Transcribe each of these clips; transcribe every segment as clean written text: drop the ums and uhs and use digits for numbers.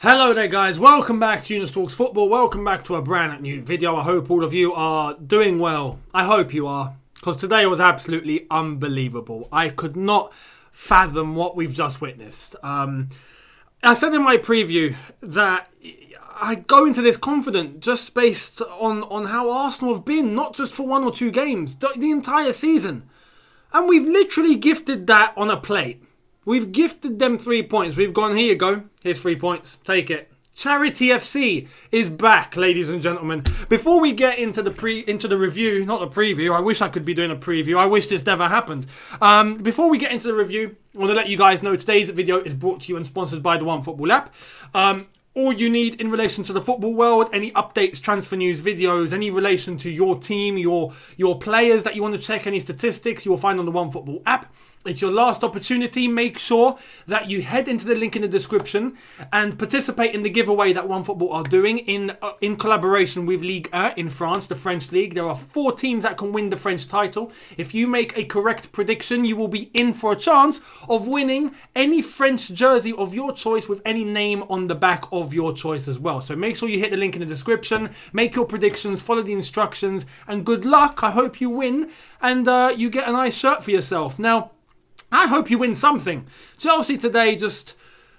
Hello there guys, welcome back to Younes Talks Football, welcome back to a brand new video. I hope all of you are doing well. I hope you are, because today was absolutely unbelievable. I could not fathom what we've just witnessed. I said in my preview that I go into this confident just based on how Arsenal have been, not just for one or two games, the entire season. And we've literally gifted that on a plate. We've gifted them 3 points. We've gone, here you go. Here's 3 points. Take it. Charity FC is back, ladies and gentlemen. Before we get into the review, not the preview. I wish I could be doing a preview. I wish this never happened. Before we get into the review, I want to let you guys know today's video is brought to you and sponsored by the OneFootball app. All you need in relation to the football world, any updates, transfer news, videos, any relation to your team, your players that you want to check, any statistics, you will find on the OneFootball app. It's your last opportunity. Make sure that you head into the link in the description and participate in the giveaway that OneFootball are doing in collaboration with Ligue 1 in France, the French league. There are 4 teams that can win the French title. If you make a correct prediction, you will be in for a chance of winning any French jersey of your choice with any name on the back of your choice as well. So make sure you hit the link in the description, make your predictions, follow the instructions, and good luck. I hope you win and you get a nice shirt for yourself. Now, I hope you win something. Chelsea today just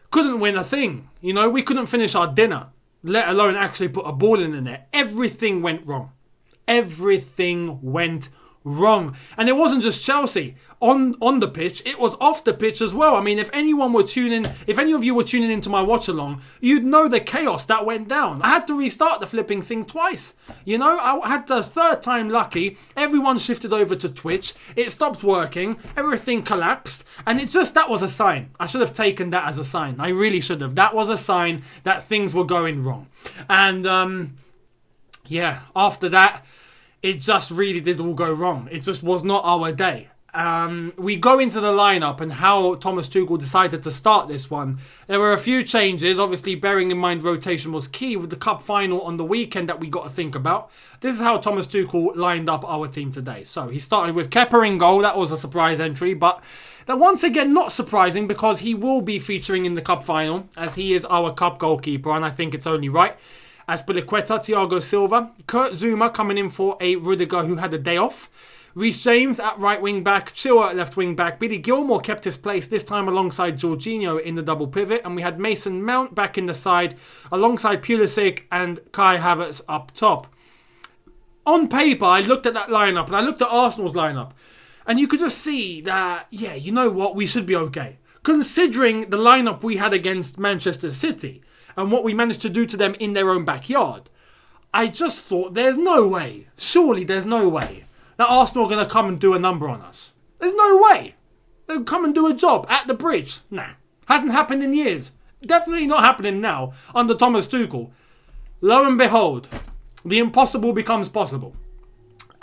couldn't win a thing. You know, we couldn't finish our dinner, let alone actually put a ball in the net. Everything went wrong. Everything went wrong. And it wasn't just Chelsea on the pitch, it was off the pitch as well. I mean, if any of you were tuning into my watch along, you'd know the chaos that went down. I had to restart the flipping thing twice. You know, I had the third time lucky. Everyone shifted over to Twitch. It stopped working. Everything collapsed. And that was a sign. I should have taken that as a sign. I really should have. That was a sign that things were going wrong. And yeah, after that, it just really did all go wrong. It just was not our day. We go into the lineup and how Thomas Tuchel decided to start this one. There were a few changes, obviously bearing in mind rotation was key with the cup final on the weekend that we got to think about. This is how Thomas Tuchel lined up our team today. So he started with Kepa in goal. That was a surprise entry, but once again not surprising because he will be featuring in the cup final as he is our cup goalkeeper, and I think it's only right. Azpilicueta, Thiago Silva, Kurt Zuma coming in for a Rudiger who had a day off. Reece James at right wing back, Chilwell at left wing back. Billy Gilmore kept his place, this time alongside Jorginho in the double pivot. And we had Mason Mount back in the side alongside Pulisic and Kai Havertz up top. On paper, I looked at that lineup and I looked at Arsenal's lineup. And you could just see that, yeah, you know what, we should be okay. Considering the lineup we had against Manchester City and what we managed to do to them in their own backyard, I just thought there's no way, surely there's no way that Arsenal are going to come and do a number on us. There's no way. They'll come and do a job at the bridge. Nah. Hasn't happened in years. Definitely not happening now under Thomas Tuchel. Lo and behold, the impossible becomes possible.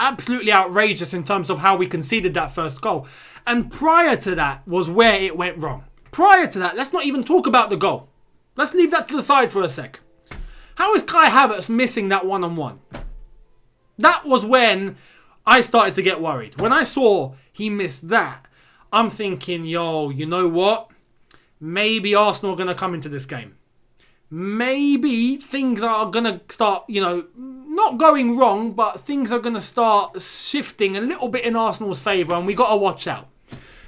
Absolutely outrageous in terms of how we conceded that first goal. And prior to that was where it went wrong. Prior to that, let's not even talk about the goal. Let's leave that to the side for a sec. How is Kai Havertz missing that one-on-one? That was when I started to get worried. When I saw he missed that, I'm thinking, yo, you know what? Maybe Arsenal are going to come into this game. Maybe things are going to start, not going wrong, but things are going to start shifting a little bit in Arsenal's favour, and we got to watch out.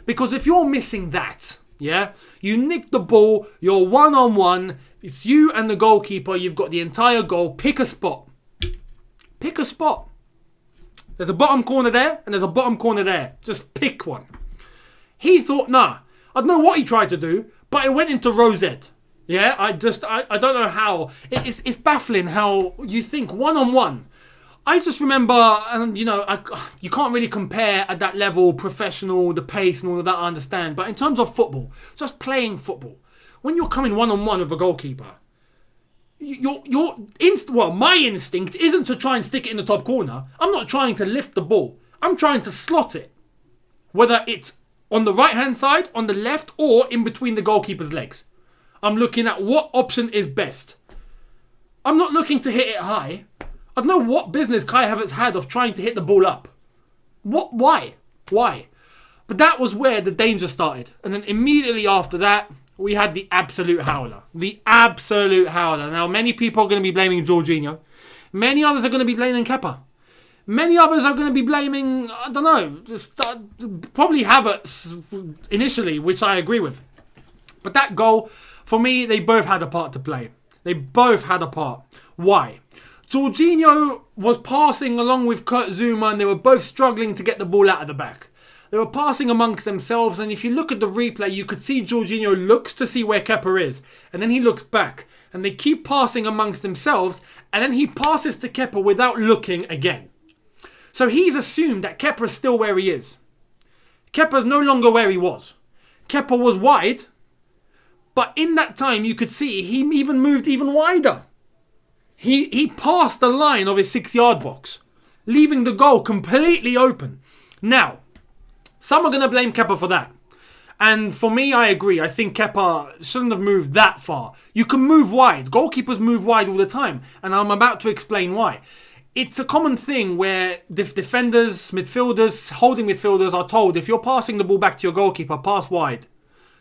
Because if you're missing that, yeah, you nick the ball, you're one-on-one, it's you and the goalkeeper, you've got the entire goal, pick a spot. Pick a spot. There's a bottom corner there and there's a bottom corner there. Just pick one. He thought, nah. I don't know what he tried to do, but it went into Rosette. Yeah, I don't know how. It's baffling how you think one-on-one. I just remember, and you can't really compare at that level, professional, the pace and all of that, I understand. But in terms of football, just playing football, when you're coming one-on-one with a goalkeeper, my instinct isn't to try and stick it in the top corner. I'm not trying to lift the ball. I'm trying to slot it. Whether it's on the right-hand side, on the left, or in between the goalkeeper's legs. I'm looking at what option is best. I'm not looking to hit it high. I don't know what business Kai Havertz had of trying to hit the ball up. Why? But that was where the danger started. And then immediately after that, we had the absolute howler. The absolute howler. Now, many people are going to be blaming Jorginho. Many others are going to be blaming Kepa. Many others are going to be blaming, I don't know, probably Havertz initially, which I agree with. But that goal, for me, they both had a part to play. They both had a part. Why? Jorginho was passing along with Kurt Zouma, and they were both struggling to get the ball out of the back. They were passing amongst themselves, and if you look at the replay, you could see Jorginho looks to see where Kepa is, and then he looks back, and they keep passing amongst themselves, and then he passes to Kepa without looking again. So he's assumed that Kepa's still where he is. Kepa's no longer where he was. Kepa was wide, but in that time you could see he even moved even wider. He passed the line of his 6-yard box, leaving the goal completely open. Now, some are going to blame Kepa for that. And for me, I agree. I think Kepa shouldn't have moved that far. You can move wide. Goalkeepers move wide all the time. And I'm about to explain why. It's a common thing where defenders, midfielders, holding midfielders are told, if you're passing the ball back to your goalkeeper, pass wide.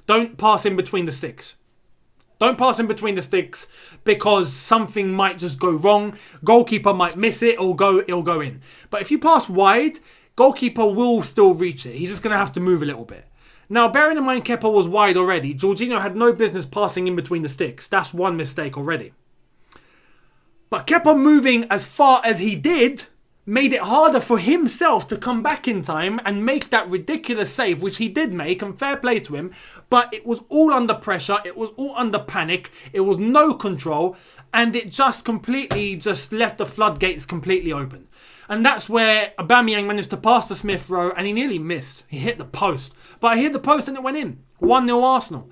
Don't pass in between the sticks. Don't pass in between the sticks because something might just go wrong. Goalkeeper might miss it or it'll go in. But if you pass wide, goalkeeper will still reach it. He's just going to have to move a little bit. Now, bearing in mind Kepa was wide already, Jorginho had no business passing in between the sticks. That's one mistake already. But Kepa moving as far as he did made it harder for himself to come back in time and make that ridiculous save, which he did make, and fair play to him. But it was all under pressure. It was all under panic. It was no control. And it just completely left the floodgates completely open. And that's where Aubameyang managed to pass to Smith Rowe and he nearly missed. He hit the post. But he hit the post and it went in. 1-0 Arsenal.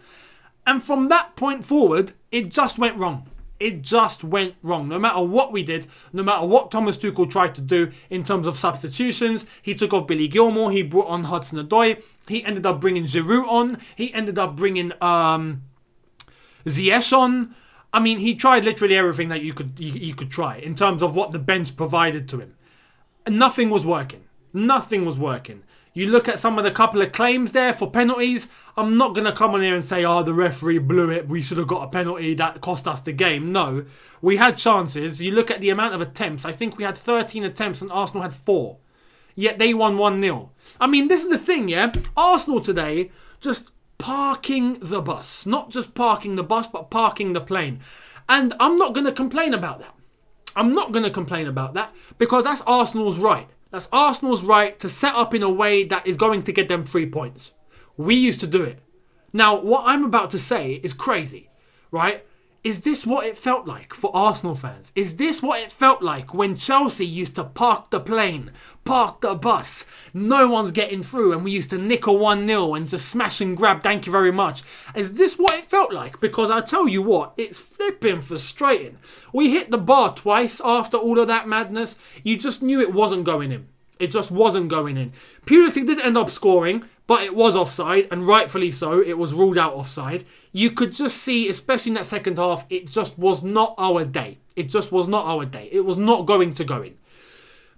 And from that point forward, it just went wrong. It just went wrong. No matter what we did, no matter what Thomas Tuchel tried to do in terms of substitutions, he took off Billy Gilmour, he brought on Hudson-Odoi, he ended up bringing Giroud on, he ended up bringing Ziyech on. I mean, he tried literally everything that you could try in terms of what the bench provided to him. And nothing was working. Nothing was working. You look at some of the couple of claims there for penalties. I'm not going to come on here and say, the referee blew it. We should have got a penalty that cost us the game. No, we had chances. You look at the amount of attempts. I think we had 13 attempts and Arsenal had 4. Yet they won 1-0. I mean, this is the thing, yeah? Arsenal today just parking the bus. Not just parking the bus, but parking the plane. And I'm not going to complain about that. I'm not going to complain about that because that's Arsenal's right. That's Arsenal's right to set up in a way that is going to get them 3 points. We used to do it. Now, what I'm about to say is crazy, right? Is this what it felt like for Arsenal fans? Is this what it felt like when Chelsea used to park the plane, park the bus, no one's getting through, and we used to nick a 1-0 and just smash and grab, thank you very much? Is this what it felt like? Because I tell you what, it's flipping frustrating. We hit the bar twice after all of that madness. You just knew it wasn't going in. It just wasn't going in. Pulisic did end up scoring, but it was offside, and rightfully so. It was ruled out offside. You could just see, especially in that second half, it just was not our day. It just was not our day. It was not going to go in.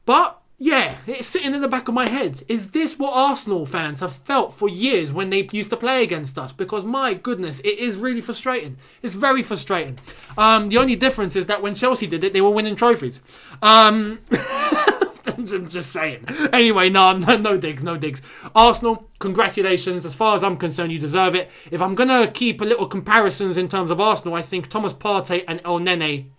But, yeah, it's sitting in the back of my head. Is this what Arsenal fans have felt for years when they used to play against us? Because, my goodness, it is really frustrating. It's very frustrating. The only difference is that when Chelsea did it, they were winning trophies. I'm just saying. Anyway, no digs. Arsenal, congratulations. As far as I'm concerned, you deserve it. If I'm going to keep a little comparisons in terms of Arsenal, I think Thomas Partey and El Nene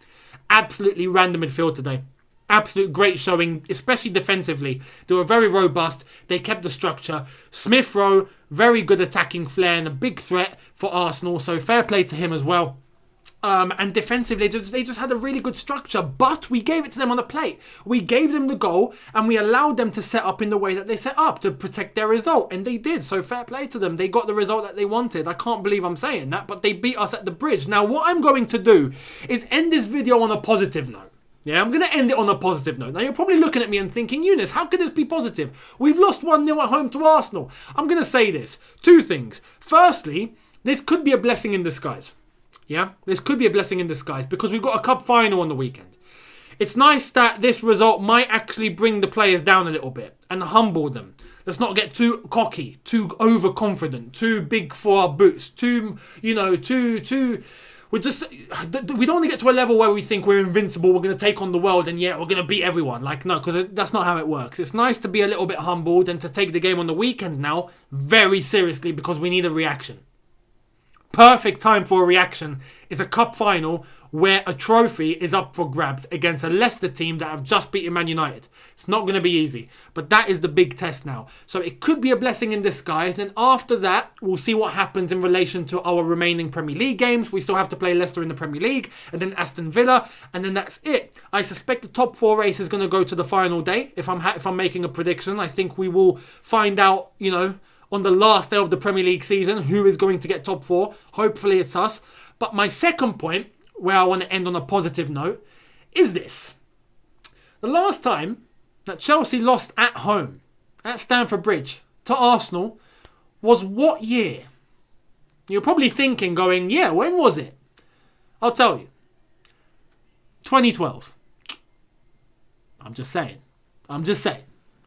absolutely ran the midfield today. Absolute great showing, especially defensively. They were very robust. They kept the structure. Smith Rowe, very good attacking flair and a big threat for Arsenal. So fair play to him as well. And defensively, they just had a really good structure, but we gave it to them on the plate. We gave them the goal, and we allowed them to set up in the way that they set up to protect their result, and they did. So fair play to them. They got the result that they wanted. I can't believe I'm saying that, but they beat us at the bridge. Now, what I'm going to do is end this video on a positive note. Yeah, I'm going to end it on a positive note. Now, you're probably looking at me and thinking, Younes, how could this be positive? We've lost 1-0 at home to Arsenal. I'm going to say this. 2 things. Firstly, this could be a blessing in disguise. Yeah, this could be a blessing in disguise because we've got a cup final on the weekend. It's nice that this result might actually bring the players down a little bit and humble them. Let's not get too cocky, too overconfident, too big for our boots, too. We don't want to get to a level where we think we're invincible, we're going to take on the world, and we're going to beat everyone. Like, no, because that's not how it works. It's nice to be a little bit humbled and to take the game on the weekend now very seriously because we need a reaction. Perfect time for a reaction is a cup final where a trophy is up for grabs against a Leicester team that have just beaten Man United. It's not going to be easy, but that is the big test now. So it could be a blessing in disguise. Then after that, we'll see what happens in relation to our remaining Premier League games. We still have to play Leicester in the Premier League and then Aston Villa, and then that's it. I suspect the top 4 race is going to go to the final day. If I'm making a prediction, I think we will find out, on the last day of the Premier League season, who is going to get top 4. Hopefully it's us. But my second point, where I want to end on a positive note, is this. The last time that Chelsea lost at home, at Stamford Bridge, to Arsenal, was what year? You're probably thinking, going, when was it? I'll tell you. 2012. I'm just saying.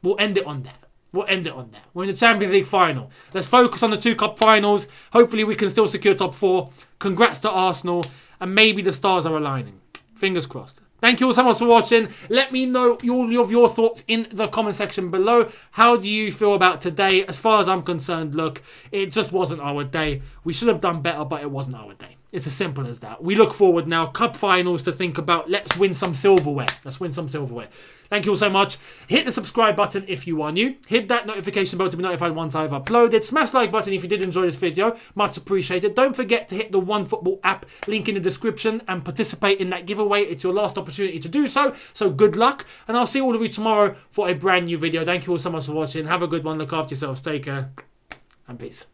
We'll end it on that. We're in the Champions League final. Let's focus on the 2 cup finals. Hopefully we can still secure top 4. Congrats to Arsenal. And maybe the stars are aligning. Fingers crossed. Thank you all so much for watching. Let me know all of your thoughts in the comment section below. How do you feel about today? As far as I'm concerned, look, it just wasn't our day. We should have done better, but it wasn't our day. It's as simple as that. We look forward now. Cup finals to think about. Let's win some silverware. Thank you all so much. Hit the subscribe button if you are new. Hit that notification bell to be notified once I've uploaded. Smash the like button if you did enjoy this video. Much appreciated. Don't forget to hit the OneFootball app link in the description and participate in that giveaway. It's your last opportunity to do so. So good luck. And I'll see all of you tomorrow for a brand new video. Thank you all so much for watching. Have a good one. Look after yourselves. Take care. And peace.